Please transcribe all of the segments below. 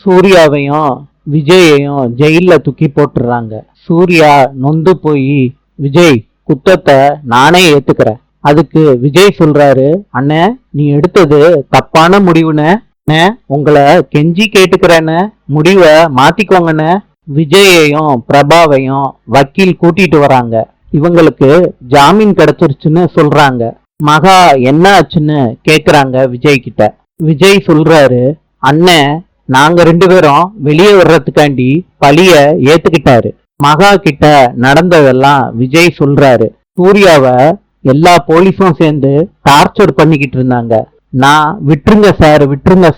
சூர்யாவையும் விஜயையும் ஜெயில தூக்கி போட்டுறாங்க. சூர்யா நொந்து போய், விஜய் குத்தத்தை நானே ஏத்துக்கிறேன். அதுக்கு விஜய் சொல்றாரு, அண்ணே நீ எடுத்தது தப்பான முடிவுன்னு உங்களை கெஞ்சி கேட்டுக்கிறேன்னு முடிவை மாத்திக்கோங்கன்னு விஜயையும் பிரபாவையும் வக்கீல் கூட்டிட்டு வராங்க. இவங்களுக்கு ஜாமீன் கிடைச்சிருச்சுன்னு சொல்றாங்க. மகா என்ன ஆச்சுன்னு கேக்குறாங்க விஜய் கிட்ட. விஜய் சொல்றாரு, அண்ணன் நாங்க 2 பேரும் வெளியே வர்றதுக்காண்டி பழிய ஏத்துக்கிட்டாரு. மகா கிட்ட நடந்ததெல்லாம் விஜய் சொல்றாரு. சூர்யாவை எல்லா போலீஸும் சேர்ந்து டார்ச்சர் பண்ணிக்கிட்டு இருந்தாங்க. நான் விட்டுருங்க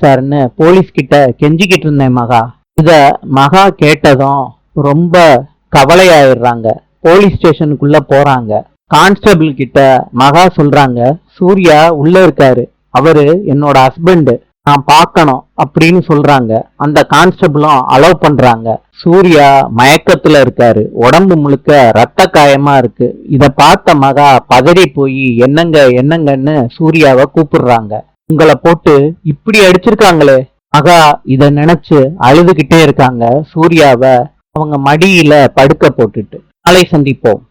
சார்ன்னு போலீஸ் கிட்ட கெஞ்சிக்கிட்டு இருந்தேன் மகா. இத மகா கேட்டதும் ரொம்ப கவலையாயிடுறாங்க. போலீஸ் ஸ்டேஷனுக்குள்ள போறாங்க. கான்ஸ்டபிள் கிட்ட மகா சொல்றாங்க, சூர்யா உள்ள இருக்காரு, அவரு என்னோட ஹஸ்பண்ட், நான் பார்க்கணும் அப்படின்னு சொல்றாங்க. அந்த கான்ஸ்டபிளும் அலோவ் பண்றாங்க. சூர்யா மயக்கத்துல இருக்காரு, உடம்பு முழுக்க ரத்த காயமா இருக்கு. இத பார்த்த மகா பதறி போய் என்னங்கன்னு சூர்யாவை கூப்பிடுறாங்க. உங்களை போட்டு இப்படி அடிச்சிருக்காங்களே. மகா இத நினைச்சு அழுதுகிட்டே இருக்காங்க. சூர்யாவை அவங்க மடியில படுக்க போட்டுட்டு. நாளை சந்திப்போம்.